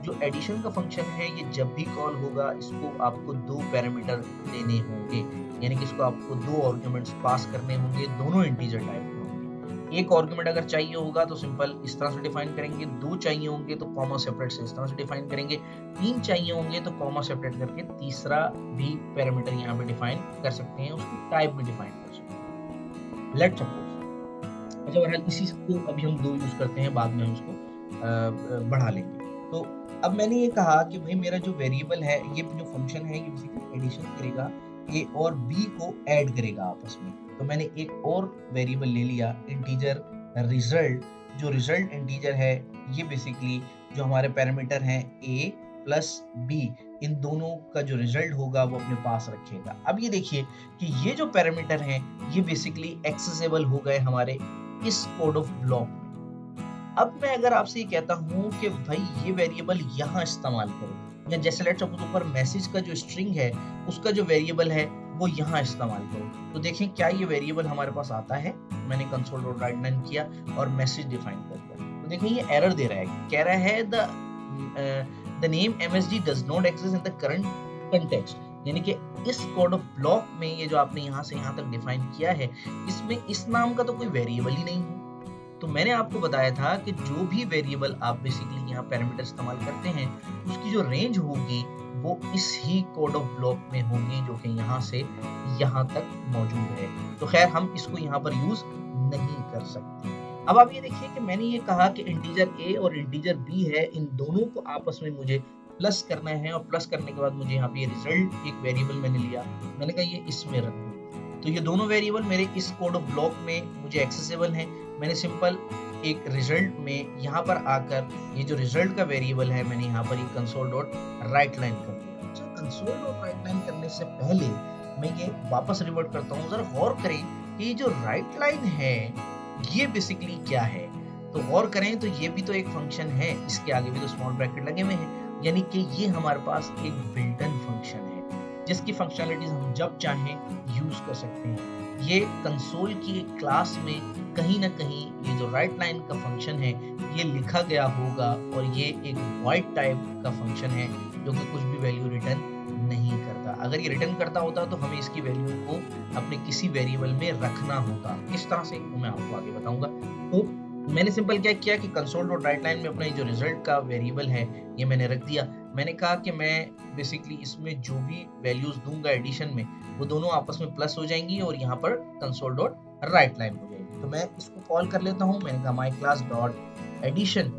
जो एडिशन का फंक्शन है ये जब भी कॉल होगा इसको आपको 2 पैरामीटर देने होंगे, यानी कि इसको आपको 2 आर्गुमेंट्स पास करने होंगे, दोनों इंटीजर टाइप के होंगे। एक आर्गुमेंट अगर चाहिए होगा तो सिंपल इस तरह से डिफाइन करेंगे, 2 चाहिए होंगे तो कॉमा सेपरेट से इस तरह से डिफाइन करेंगे, 3 चाहिए होंगे तो कॉमा सेपरेट करके तीसरा भी पैरामीटर यहाँ पे डिफाइन कर सकते हैं, उसकी टाइप भी डिफाइन कर सकते हैं। लेट्स सपोज, अच्छा बहरहाल इसी को अभी हम 2 यूज करते हैं, बाद में हम इसको बढ़ा लेंगे। तो अब मैंने ये कहा कि भाई मेरा जो वेरिएबल है, ये जो फंक्शन है ये बेसिकली एडिशन करेगा, a और b को ऐड करेगा आपस में। तो मैंने एक और वेरिएबल ले लिया इंटीजर रिजल्ट। जो रिजल्ट इंटीजर है ये बेसिकली जो हमारे पैरामीटर हैं a प्लस b, इन दोनों का जो रिजल्ट होगा वो अपने पास रखेगा। अब ये देखिए कि ये जो पैरामीटर हैं ये बेसिकली एक्सेसिबल हो गए हमारे इस कोड ऑफ ब्लॉक। अब मैं अगर आपसे ये कहता हूँ कि भाई ये वेरिएबल यहाँ इस्तेमाल करो, या जैसे लेट्स सपोज ऊपर मैसेज का जो स्ट्रिंग है उसका जो वेरिएबल है वो यहाँ इस्तेमाल करो, तो देखें क्या ये वेरिएबल हमारे पास आता है। मैंने console.writeline किया और मैसेज डिफाइन कर दिया, तो देखें ये एरर दे रहा है, कह रहा है the name MSG does not exist in the current context, यानी कि इस कोड ऑफ ब्लॉक में ये जो आपने यहाँ से यहाँ तक डिफाइन किया है इसमें इस नाम का तो कोई वेरिएबल ही नहीं है। तो मैंने आपको बताया था कि जो भी वेरिएबल आप बेसिकली यहाँ पैरामीटर इस्तेमाल करते हैं उसकी जो रेंज होगी वो इस ही कोड ऑफ ब्लॉक में होगी जो कि यहाँ से यहाँ तक मौजूद है। तो खैर हम इसको यहाँ पर यूज नहीं कर सकते। अब आप ये देखिए कि मैंने ये कहा कि इंटीजर a और इंटीजर b है, इन दोनों को आपस में मुझे प्लस करना है, और प्लस करने के बाद मुझे यहाँ पे ये रिजल्ट एक वेरिएबल मैंने लिया, मैंने कहा ये इसमें रख दूं। तो ये दोनों वेरिएबल मेरे इस कोड ऑफ ब्लॉक में मुझे एक्सेसिबल हैं। मैंने सिंपल एक रिजल्ट में यहाँ पर आकर ये जो रिजल्ट का वेरिएबल है मैंने यहाँ पर ये console.writeline कर दिया। अच्छा, console.writeline करने से पहले मैं ये वापस रिवर्ट करता हूँ, जरा गौर करें कि ये जो राइट लाइन है ये बेसिकली क्या है। तो गौर करें तो ये भी तो एक फंक्शन है, इसके आगे भी तो स्मॉल ब्रैकेट लगे हुए हैं, यानी कि ये हमारे पास एक बिल्ट इन फंक्शन है जिसकी फंक्शनलिटीज हम जब चाहें यूज कर सकते हैं। ये कंसोल की क्लास में कहीं ना कहीं ये जो राइट लाइन का फंक्शन है ये लिखा गया होगा और ये एक वॉइड टाइप का फंक्शन है जो कि कुछ भी वैल्यू रिटर्न नहीं करता। अगर ये रिटर्न करता होता तो हमें इसकी वैल्यू को अपने किसी वेरिएबल में रखना होता। किस तरह से वो मैं आपको आगे बताऊंगा। तो मैंने सिंपल क्या किया कि console.writeline में अपना जो रिजल्ट का वेरिएबल है ये मैंने रख दिया। मैंने कहा कि मैं बेसिकली इसमें जो भी वैल्यूज दूंगा एडिशन में वो दोनों आपस में प्लस हो जाएंगी और यहाँ पर console.writeline हो जाएगी। तो मैं इसको कॉल कर लेता हूँ। मैंने कहा माई क्लास डॉट एडिशन,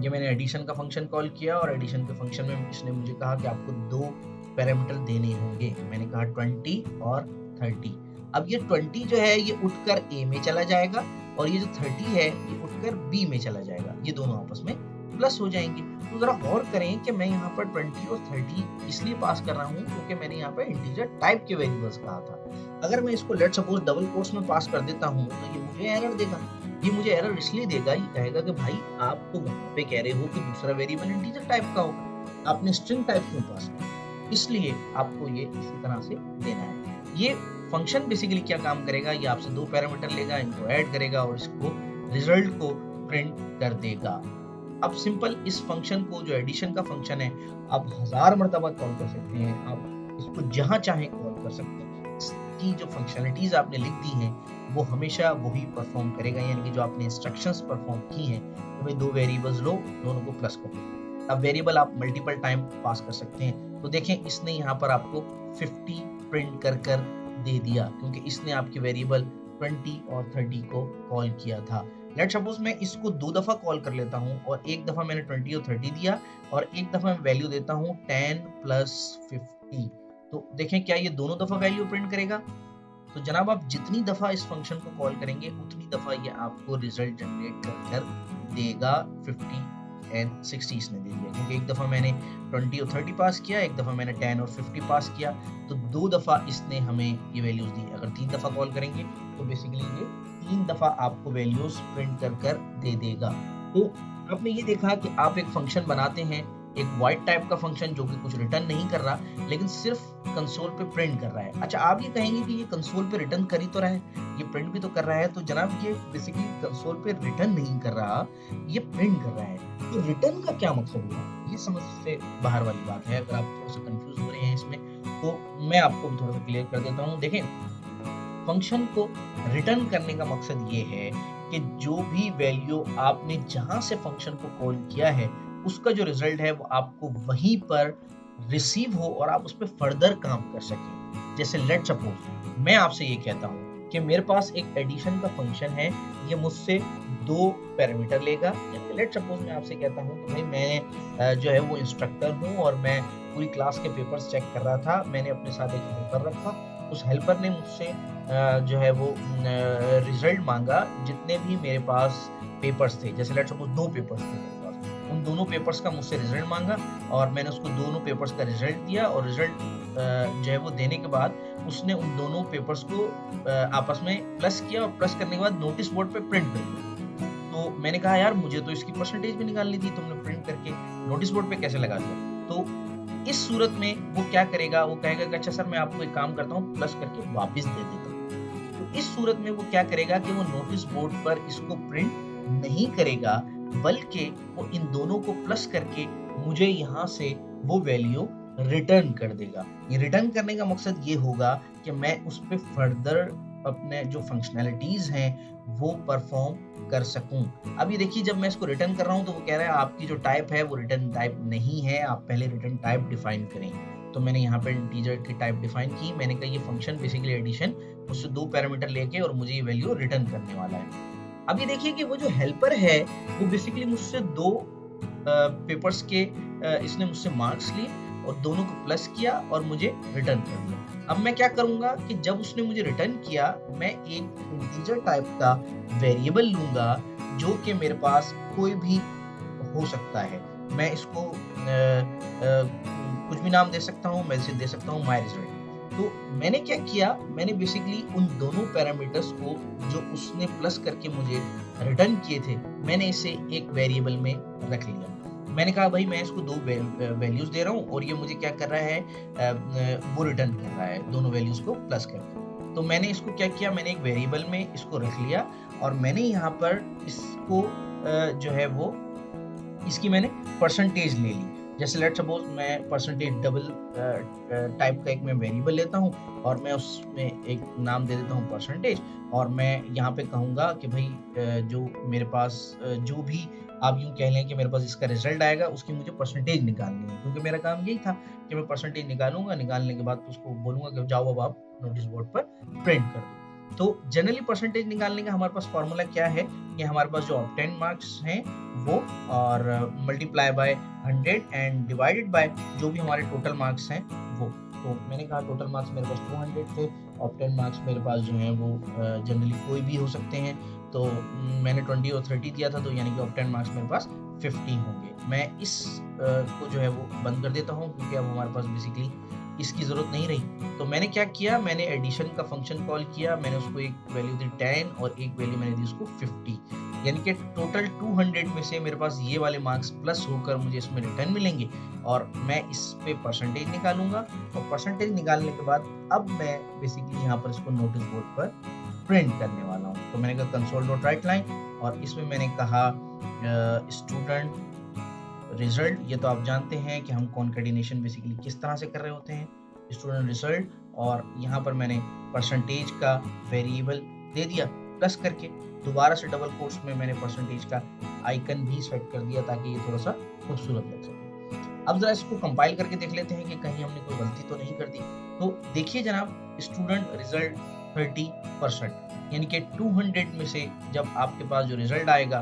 ये मैंने एडिशन का फंक्शन कॉल किया और एडिशन के फंक्शन में इसने मुझे कहा कि आपको दो पैरामीटर देने होंगे। मैंने कहा 20 और 30। अब ये 20 जो है ये उठकर A में चला जाएगा और ये जो 30 है ये उठकर B में चला जाएगा। ये दोनों आपस में प्लस हो जाएंगे। तो जरा गौर करें कि मैं यहाँ पर 20 और 30 इसलिए पास कर रहा हूँ क्योंकि मैंने यहाँ पर इंटीजर टाइप के वेरिएबल्स कहा था। अगर मैं इसको लेट सपोज डबल कोट्स में पास कर देता हूँ तो ये मुझे एरर देगा। ये मुझे एरर इसलिए देगा, ये कहेगा कि भाई आप तो वहां पे कह रहे हो कि दूसरा वेरिएबल इंटीजर टाइप का होगा, आपने स्ट्रिंग टाइप क्यों पास किया, इसलिए आपको ये इसी तरह से देना है। ये फंक्शन बेसिकली क्या काम करेगा, ये आपसे दो पैरामीटर लेगा, इनको ऐड करेगा और इसको रिजल्ट को प्रिंट कर देगा। अब सिंपल इस फंक्शन को जो एडिशन का फंक्शन है आप 1000 मर्तबा कॉल कर सकते हैं, आप इसको जहां चाहें कॉल कर सकते हैं। इसकी जो फंक्शनलिटीज आपने लिख दी हैं वो हमेशा वही परफॉर्म करेगा, यानी कि जो आपने इंस्ट्रक्शंस परफॉर्म की हैं तो भाई दो वेरिएबल्स लो, दोनों को प्लस करो। अब वेरिएबल आप मल्टीपल टाइम पास कर सकते हैं। तो देखें इसने यहाँ पर आपको 50 प्रिंट कर दे दिया क्योंकि इसने आपके वेरिएबल 20 और 30 को कॉल किया था। लेट सपोज मैं इसको दो दफा कॉल कर लेता हूँ और एक दफा मैंने 20 और 30 दिया और एक दफा मैं वैल्यू देता हूँ 10 प्लस 50। तो देखें क्या ये दोनों दफा वैल्यू प्रिंट करेगा। तो जनाब आप जितनी दफा इस फंक्शन को कॉल करेंगे उतनी दफा ये आपको रिजल्ट जनरेट कर देगा। 50 एंड 60 इसने दे दिया क्योंकि एक दफा मैंने 20 और 30 पास किया, एक दफा मैंने 10 और 50 पास किया, तो दो दफा इसने हमें ये वैल्यूज दी। अगर तीन दफा कॉल करेंगे तो बेसिकली ये तीन दफा आपको वैल्यूज प्रिंट कर दे देगा। तो आपने ये देखा कि आप एक फंक्शन बनाते हैं, एक वाइड टाइप का फंक्शन जो कि कुछ रिटर्न नहीं कर रहा लेकिन सिर्फ कंसोल पे प्रिंट कर रहा है। अच्छा आप ये कहेंगे कि ये कंसोल पे रिटर्न कर ही तो रहा है, ये प्रिंट भी तो कर रहा है। तो जनाब ये बेसिकली कंसोल पे रिटर्न नहीं कर रहा, ये प्रिंट कर रहा है। तो रिटर्न का क्या मतलब हुआ, ये समझ से बाहर वाली बात है। अगर आप थोड़ा सा कंफ्यूज हो रहे हैं इसमें तो मैं आपको भी थोड़ा सा क्लियर कर देता हूँ। देखें फंक्शन को रिटर्न करने का मकसद ये है कि जो भी वैल्यू आपने जहां से फंक्शन को कॉल किया है उसका जो रिजल्ट है वो आपको वहीं पर रिसीव हो और आप उस पर फर्दर काम कर सकें। जैसे लेट सपोज मैं आपसे ये कहता हूँ कि मेरे पास एक एडिशन का फंक्शन है, ये मुझसे दो पैरामीटर लेगा। लेट सपोज मैं आपसे कहता हूँ कि भाई मैं जो है वो इंस्ट्रक्टर हूँ और मैं पूरी क्लास के पेपर्स चेक कर रहा था। मैंने अपने साथ एक हेल्पर रखा, उस हेल्पर ने मुझसे जो है वो रिजल्ट मांगा जितने भी मेरे पास पेपर्स थे। जैसे लेट सपोज दो पेपर्स थे मेरे पास, उन दोनों पेपर्स का मुझसे रिजल्ट मांगा और मैंने उसको दोनों पेपर्स का रिजल्ट दिया और रिजल्ट जो है वो देने के बाद उसने उन दोनों पेपर्स को आपस में प्लस किया और प्लस करने के बाद नोटिस बोर्ड पे प्रिंट कर दिया। तो मैंने कहा यार मुझे तो इसकी परसेंटेज भी निकालनी थी, तुमने प्रिंट करके नोटिस बोर्ड पे कैसे लगा दिया। तो इस सूरत में वो क्या करेगा, वो कहेगा कि अच्छा सर मैं आपको एक काम करता हूँ प्लस करके वापस दे देता हूँ। तो इस सूरत में वो क्या करेगा कि वो नोटिस बोर्ड पर इसको प्रिंट नहीं करेगा बल्कि वो इन दोनों को प्लस करके मुझे यहाँ से वो वैल्यू रिटर्न कर देगा। ये रिटर्न करने का मकसद ये होगा कि मैं उस पर फर्दर अपने जो फंक्शनैलिटीज हैं वो परफॉर्म कर सकूं। अब ये देखिए जब मैं इसको रिटर्न कर रहा हूं तो वो कह रहा है आपकी जो टाइप है वो रिटर्न टाइप नहीं है, आप पहले रिटर्न टाइप डिफाइन करें। तो मैंने यहाँ पे इंटीजर की टाइप डिफाइन की। मैंने कहा ये फंक्शन बेसिकली एडिशन उससे दो पैरामीटर लेके और मुझे ये वैल्यू रिटर्न करने वाला है। अब ये देखिए कि वो जो हेल्पर है वो बेसिकली मुझसे दो पेपर्स के इसने मुझसे मार्क्स लिए और दोनों को प्लस किया और मुझे रिटर्न कर दिया। अब मैं क्या करूंगा कि जब उसने मुझे रिटर्न किया मैं एक इंटीजर टाइप का वेरिएबल लूंगा जो कि मेरे पास कोई भी हो सकता है। मैं इसको कुछ भी नाम दे सकता हूँ, मैं इसे दे सकता हूँ माय रिजल्ट। तो मैंने क्या किया, मैंने बेसिकली उन दोनों पैरामीटर्स को जो उसने प्लस करके मुझे रिटर्न किए थे मैंने इसे एक वेरिएबल में रख लिया। मैंने कहा भाई मैं इसको दो वैल्यूज दे रहा हूँ और ये मुझे क्या कर रहा है वो रिटर्न कर रहा है दोनों वैल्यूज को प्लस करके। तो मैंने इसको क्या किया, मैंने एक वेरिएबल में इसको रख लिया और मैंने यहाँ पर इसको जो है वो इसकी मैंने परसेंटेज ले ली। जैसे लेट्स सपोज़ मैं परसेंटेज डबल टाइप का एक मैं वेरिएबल लेता हूँ और मैं उसमें एक नाम दे देता हूँ परसेंटेज, और मैं यहाँ पे कहूँगा कि भई जो मेरे पास जो भी आप यूँ कह लें कि मेरे पास इसका रिज़ल्ट आएगा, उसकी मुझे परसेंटेज निकालनी है। क्योंकि मेरा काम यही था कि मैं परसेंटेज निकालूँगा, निकालने के बाद उसको बोलूँगा कि जाओ अब आप नोटिस बोर्ड पर प्रिंट कर दो। तो जनरली परसेंटेज निकालने का हमारे पास फ़ॉर्मूला क्या है कि हमारे पास जो ऑब्टेन मार्क्स हैं वो, और multiply by 100 and divided by जो भी हमारे टोटल मार्क्स हैं वो। तो मैंने कहा टोटल मार्क्स मेरे पास 200 थे, ऑब्टेन मार्क्स मेरे पास जो हैं वो जनरली कोई भी हो सकते हैं। तो मैंने 20 और 30 दिया था, तो यानी कि ऑब्टेन मार्क्स मेरे पास 50 होंगे। मैं इस को जो है वो बंद कर देता हूँ, क्योंकि अब हमारे पास बेसिकली इसकी ज़रूरत नहीं रही। तो मैंने क्या किया, मैंने एडिशन का फंक्शन कॉल किया, मैंने उसको एक वैल्यू दी 10 और एक वैल्यू मैंने दी उसको 50। यानी कि टोटल 200 में से मेरे पास ये वाले मार्क्स प्लस होकर मुझे इसमें रिटर्न मिलेंगे, और मैं इस पे परसेंटेज निकालूँगा, और परसेंटेज निकालने के बाद अब मैं बेसिकली यहाँ पर इसको नोटिस बोर्ड पर प्रिंट करने वाला हूँ। तो मैंने कहा कंसोल डॉट राइट लाइन, और इसमें मैंने कहा स्टूडेंट रिजल्ट। ये तो आप जानते हैं कि हम कॉन्केटिनेशन बेसिकली किस तरह से कर रहे होते हैं, स्टूडेंट रिजल्ट। और यहाँ पर मैंने परसेंटेज का वेरिएबल दे दिया प्लस करके, दोबारा से डबल कोट्स में मैंने परसेंटेज का आइकन भी सेट कर दिया ताकि ये थोड़ा सा खूबसूरत लग सके। अब जरा इसको कंपाइल करके देख लेते हैं कि कहीं हमने कोई गलती तो नहीं कर दी। तो देखिए जनाब, स्टूडेंट रिजल्ट 30%, यानी कि 200 में से जब आपके पास जो रिजल्ट आएगा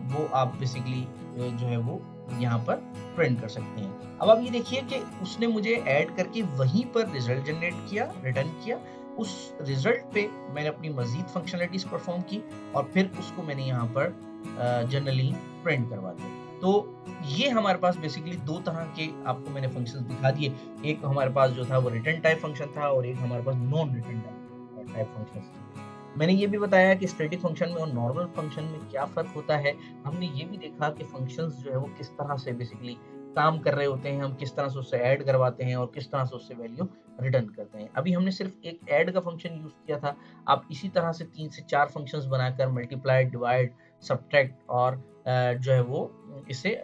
वो आप बेसिकली जो है वो यहाँ पर प्रिंट कर सकते हैं। अब आप ये देखिए कि उसने मुझे ऐड करके वहीं पर रिजल्ट जनरेट किया, रिटर्न किया। उस रिजल्ट पे मैंने अपनी मज़ीद फंक्शनैलिटीज़ परफ़ॉर्म की, और फिर उसको मैंने यहाँ पर जनरली प्रिंट करवा दिया। तो ये हमारे पास बेसिकली 2 तरह के आपको मैंने फंक्शंस दिखा दिए। एक हमारे पास जो था वो रिटर्न टाइप फंक्शन था, और एक हमारे पास नॉन रिटर्न टाइप फंक्शंस थे। मैंने ये भी बताया कि स्टैटिक फंक्शन में और नॉर्मल फंक्शन में क्या फ़र्क होता है। हमने ये भी देखा कि फंक्शंस जो है वो किस तरह से बेसिकली काम कर रहे होते हैं, हम किस तरह से उससे ऐड करवाते हैं और किस तरह से उससे वैल्यू रिटर्न करते हैं। अभी हमने सिर्फ़ एक ऐड का फंक्शन यूज़ किया था। आप इसी तरह से 3 से 4 फंक्शंस बनाकर मल्टीप्लाई, डिवाइड, सब्ट्रैक्ट और जो है वो इसे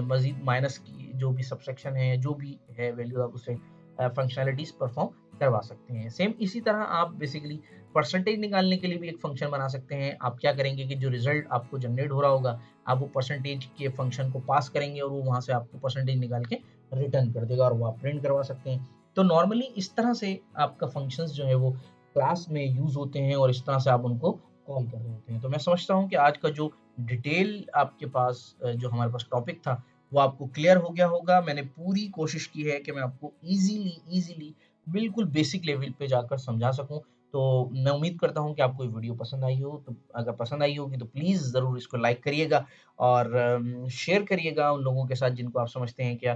मज़ीद माइनस की जो भी सबट्रैक्शन है, जो भी है वैल्यू, आप उसे फंक्शनैलिटीज़ परफ़ॉर्म करवा सकते हैं। सेम इसी तरह आप बेसिकली परसेंटेज निकालने के लिए भी एक फ़ंक्शन बना सकते हैं। आप क्या करेंगे कि जो रिज़ल्ट आपको जनरेट हो रहा होगा, आप वो परसेंटेज के फ़ंक्शन को पास करेंगे, और वो वहाँ से आपको परसेंटेज निकाल के रिटर्न कर देगा, और वो आप प्रिंट करवा सकते हैं। तो नॉर्मली इस तरह से आपका फ़ंक्शंस जो है वो क्लास में यूज़ होते हैं, और इस तरह से आप उनको कॉल कर रहे होते हैं। तो मैं समझता हूँ कि आज का जो डिटेल आपके पास जो हमारे पास टॉपिक था, वो आपको क्लियर हो गया होगा। मैंने पूरी कोशिश की है कि मैं आपको ईज़िली बिल्कुल बेसिक लेवल पे जाकर समझा सकूँ। तो मैं उम्मीद करता हूँ कि आपको ये वीडियो पसंद आई हो। तो अगर पसंद आई होगी तो प्लीज़ ज़रूर इसको लाइक करिएगा, और शेयर करिएगा उन लोगों के साथ जिनको आप समझते हैं कि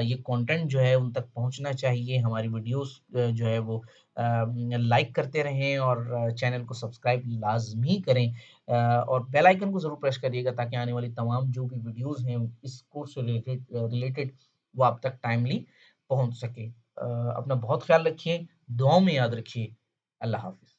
ये कंटेंट जो है उन तक पहुँचना चाहिए। हमारी वीडियोज़ जो है वो लाइक करते रहें, और चैनल को सब्सक्राइब लाज़मी करें, और बेल आइकन को ज़रूर प्रेस करिएगा ताकि आने वाली तमाम जो भी वीडियोज़ हैं इस कोर्स से रिलेटेड वो आप तक टाइमली पहुँच सके। अपना बहुत ख़्याल रखिए, दुआओं में याद रखिए। अल्लाह हाफ़िज़।